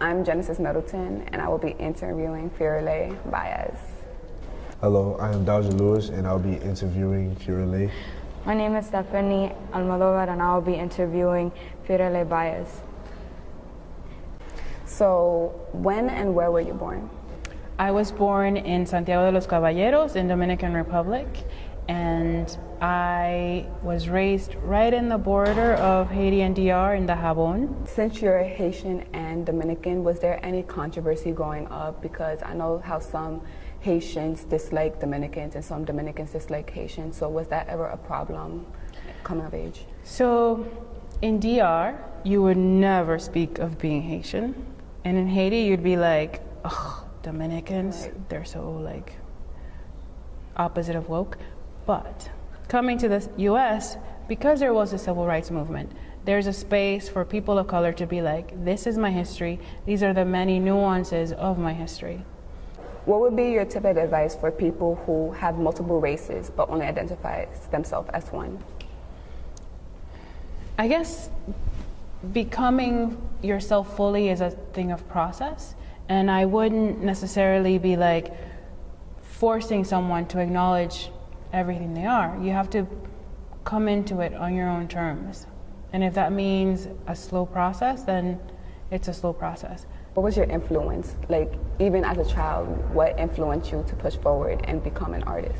I'm Genesis Middleton, and I will be interviewing Firelei Baez. Hello, I am Dalja Lewis, and I'll be interviewing Firelei. My name is Stephanie Almodovar, and I'll be interviewing Firelei Baez. So, when and where were you born? I was born in Santiago de los Caballeros in Dominican Republic, and I was raised right in the border of Haiti and DR in the Jabon. Since you're Haitian and Dominican, was there any controversy growing up? Because I know how some Haitians dislike Dominicans and some Dominicans dislike Haitians, so was that ever a problem coming of age? So in DR, you would never speak of being Haitian, and in Haiti, you'd be like, ugh, Dominicans, right. They're so like opposite of woke. But coming to the US, because there was a civil rights movement, there's a space for people of color to be like, this is my history, these are the many nuances of my history. What would be your tip of advice for people who have multiple races but only identify themselves as one? I guess becoming yourself fully is a thing of process, and I wouldn't necessarily be like forcing someone to acknowledge everything they are. You have to come into it on your own terms. And if that means a slow process, then it's a slow process. What was your influence? Like, even as a child, what influenced you to push forward and become an artist?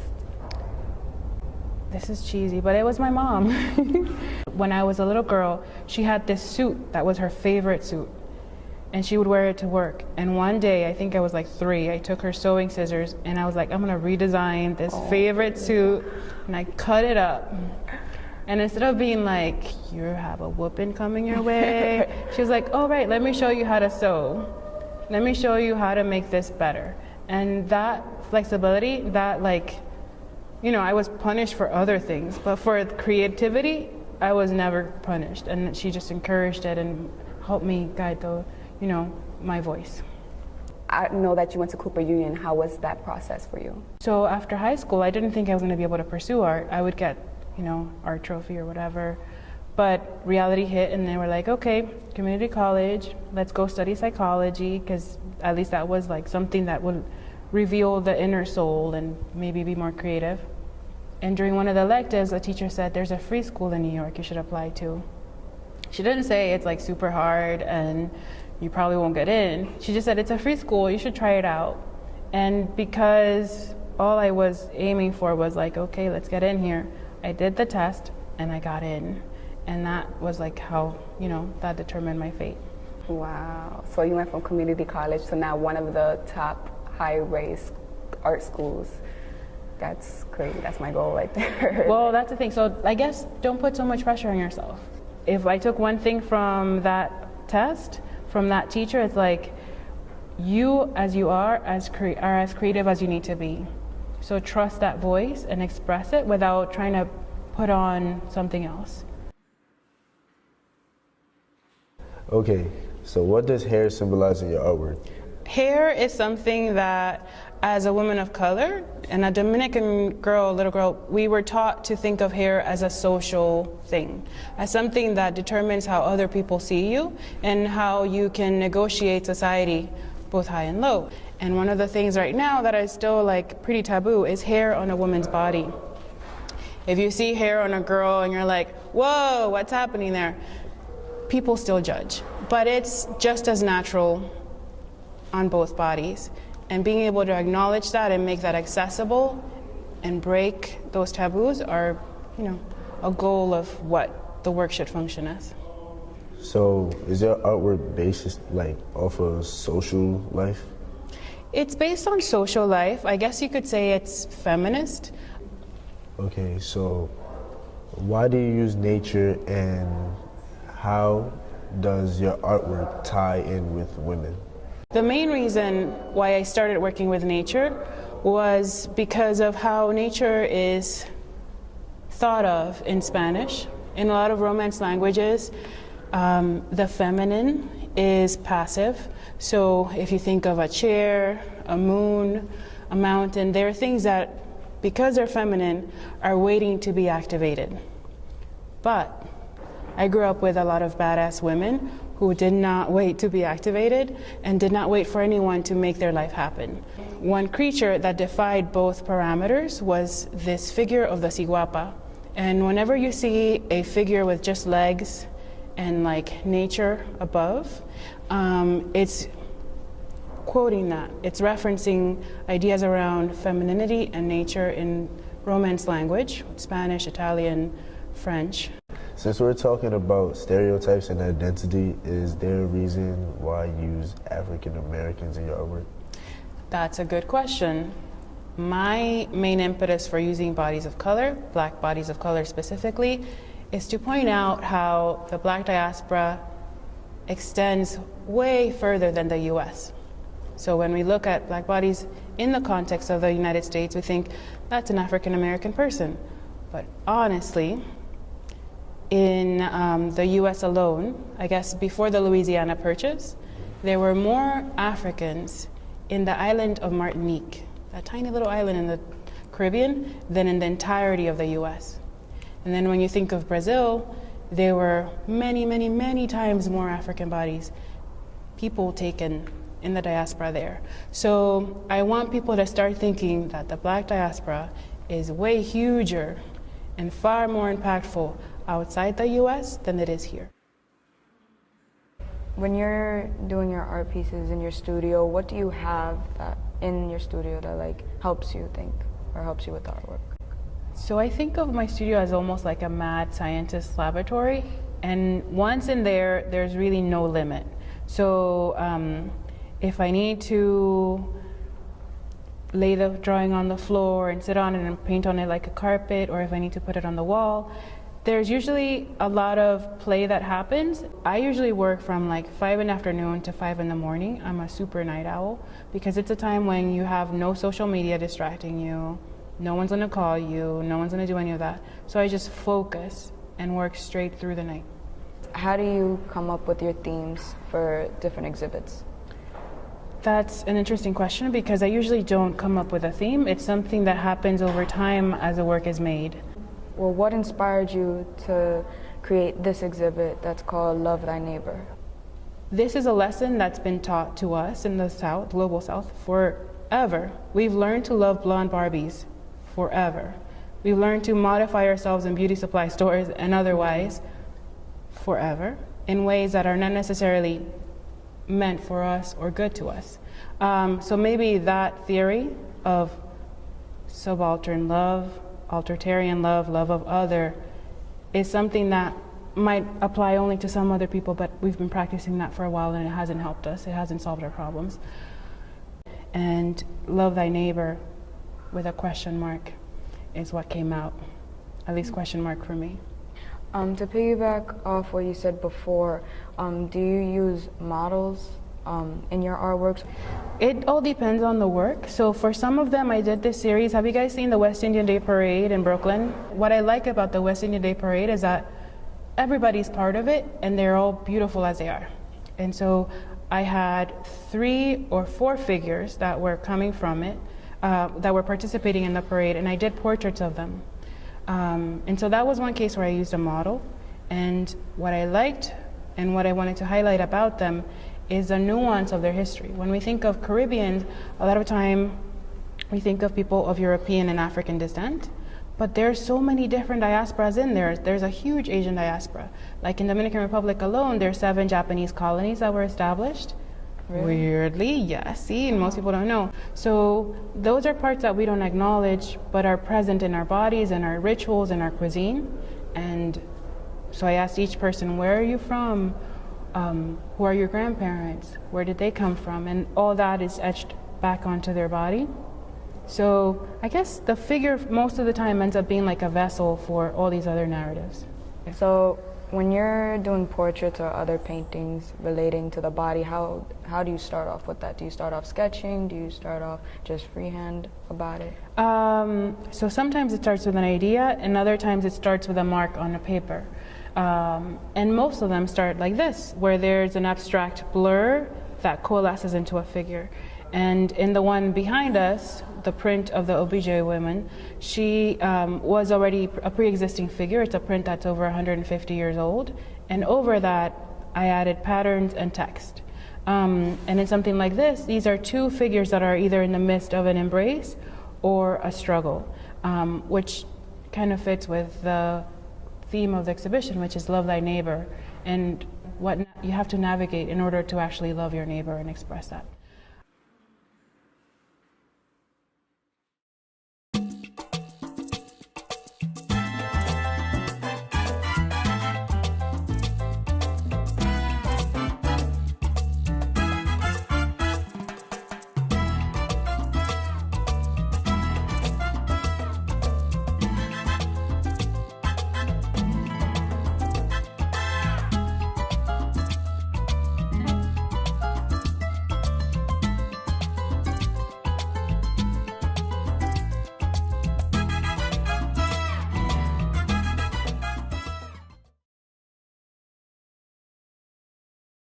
This is cheesy, but it was my mom. When I was a little girl, she had this suit that was her favorite suit, and she would wear it to work. And one day, I think I was like 3, I took her sewing scissors and I was like, I'm gonna redesign this favorite suit, and I cut it up. And instead of being like, you have a whooping coming your way, she was like, oh right, let me show you how to sew. Let me show you how to make this better. And that flexibility, that like, you know, I was punished for other things, but for creativity, I was never punished. And she just encouraged it and helped me guide the, you know, my voice. I know that you went to Cooper Union. How was that process for you? So after high school, I didn't think I was going to be able to pursue art. I would get, you know, art trophy or whatever. But reality hit, and they were like, okay, community college, let's go study psychology, because at least that was like something that would reveal the inner soul and maybe be more creative. And during one of the electives, a teacher said, there's a free school in New York you should apply to. She didn't say it's like super hard and you probably won't get in. She just said, it's a free school, you should try it out. And because all I was aiming for was like, okay, let's get in here, I did the test and I got in. And that was like how, you know, that determined my fate. Wow. So you went from community college to now one of the top high-raised art schools. That's crazy. That's my goal right there. Well, that's the thing. So I guess don't put so much pressure on yourself. If I took one thing from that test, from that teacher, it's like, you as you are as creative as you need to be. So trust that voice and express it without trying to put on something else. Okay, so what does hair symbolize in your artwork? Hair is something that, as a woman of color and a Dominican girl, little girl, we were taught to think of hair as a social thing, as something that determines how other people see you and how you can negotiate society, both high and low. And one of the things right now that is still like pretty taboo is hair on a woman's body. If you see hair on a girl and you're like, whoa, what's happening there? People still judge, but it's just as natural on both bodies. And being able to acknowledge that and make that accessible and break those taboos are, you know, a goal of what the work should function as. So is your artwork based like off of social life? It's based on social life. I guess you could say it's feminist. Okay, so why do you use nature, and how does your artwork tie in with women? The main reason why I started working with nature was because of how nature is thought of in Spanish. In a lot of Romance languages, the feminine is passive. So if you think of a chair, a moon, a mountain, there are things that, because they're feminine, are waiting to be activated. But I grew up with a lot of badass women who did not wait to be activated and did not wait for anyone to make their life happen. One creature that defied both parameters was this figure of the ciguapa. And whenever you see a figure with just legs and like nature above, it's quoting that. It's referencing ideas around femininity and nature in Romance language, Spanish, Italian, French. Since we're talking about stereotypes and identity, is there a reason why you use African Americans in your artwork? That's a good question. My main impetus for using bodies of color, black bodies of color specifically, is to point out how the black diaspora extends way further than the US. So when we look at black bodies in the context of the United States, we think that's an African American person. But honestly, in the US alone, I guess before the Louisiana Purchase, there were more Africans in the island of Martinique, that tiny little island in the Caribbean, than in the entirety of the US. And then when you think of Brazil, there were many, many, many times more African bodies, people taken in the diaspora there. So I want people to start thinking that the black diaspora is way huger and far more impactful outside the US than it is here. When you're doing your art pieces in your studio, what do you have that in your studio that like helps you think or helps you with the artwork? So I think of my studio as almost like a mad scientist laboratory, and once in there, there's really no limit. So if I need to lay the drawing on the floor and sit on it and paint on it like a carpet, or if I need to put it on the wall, there's usually a lot of play that happens. I usually work from like 5 in the afternoon to 5 in the morning. I'm a super night owl because it's a time when you have no social media distracting you, no one's gonna call you, no one's gonna do any of that. So I just focus and work straight through the night. How do you come up with your themes for different exhibits? That's an interesting question because I usually don't come up with a theme. It's something that happens over time as the work is made. Well, what inspired you to create this exhibit that's called Love Thy Neighbor? This is a lesson that's been taught to us in the South, global South, forever. We've learned to love blonde Barbies forever. We've learned to modify ourselves in beauty supply stores and otherwise forever in ways that are not necessarily meant for us or good to us. So maybe that theory of subaltern love, alteritarian love, love of other, is something that might apply only to some other people, but we've been practicing that for a while and it hasn't helped us, it hasn't solved our problems. And love thy neighbor with a question mark is what came out, at least question mark for me. To piggyback off what you said before, do you use models in your artworks? It all depends on the work. So for some of them, I did this series. Have you guys seen the West Indian Day Parade in Brooklyn? What I like about the West Indian Day Parade is that everybody's part of it and they're all beautiful as they are. And so I had 3 or 4 figures that were coming from it, that were participating in the parade, and I did portraits of them. And so that was one case where I used a model. And what I liked and what I wanted to highlight about them is the nuance of their history. When we think of Caribbeans, a lot of time we think of people of European and African descent, but there's so many different diasporas in there. There's a huge Asian diaspora. Like in Dominican Republic alone, there's 7 Japanese colonies that were established. Really? Weirdly, yes, see, and most people don't know. So those are parts that we don't acknowledge, but are present in our bodies and our rituals and our cuisine. And so I asked each person, where are you from? Who are your grandparents? Where did they come from? And all that is etched back onto their body. So I guess the figure most of the time ends up being like a vessel for all these other narratives. So when you're doing portraits or other paintings relating to the body, how do you start off with that? Do you start off sketching? Do you start off just freehand about it? So sometimes it starts with an idea, and other times it starts with a mark on a paper. And most of them start like this, where there's an abstract blur that coalesces into a figure. And in the one behind us, the print of the OBJ woman, she was already a pre-existing figure. It's a print that's over 150 years old, And over that, I added patterns and text. And in something like this, these are two figures that are either in the midst of an embrace or a struggle, which kind of fits with the theme of the exhibition, which is love thy neighbor, and what you have to navigate in order to actually love your neighbor and express that.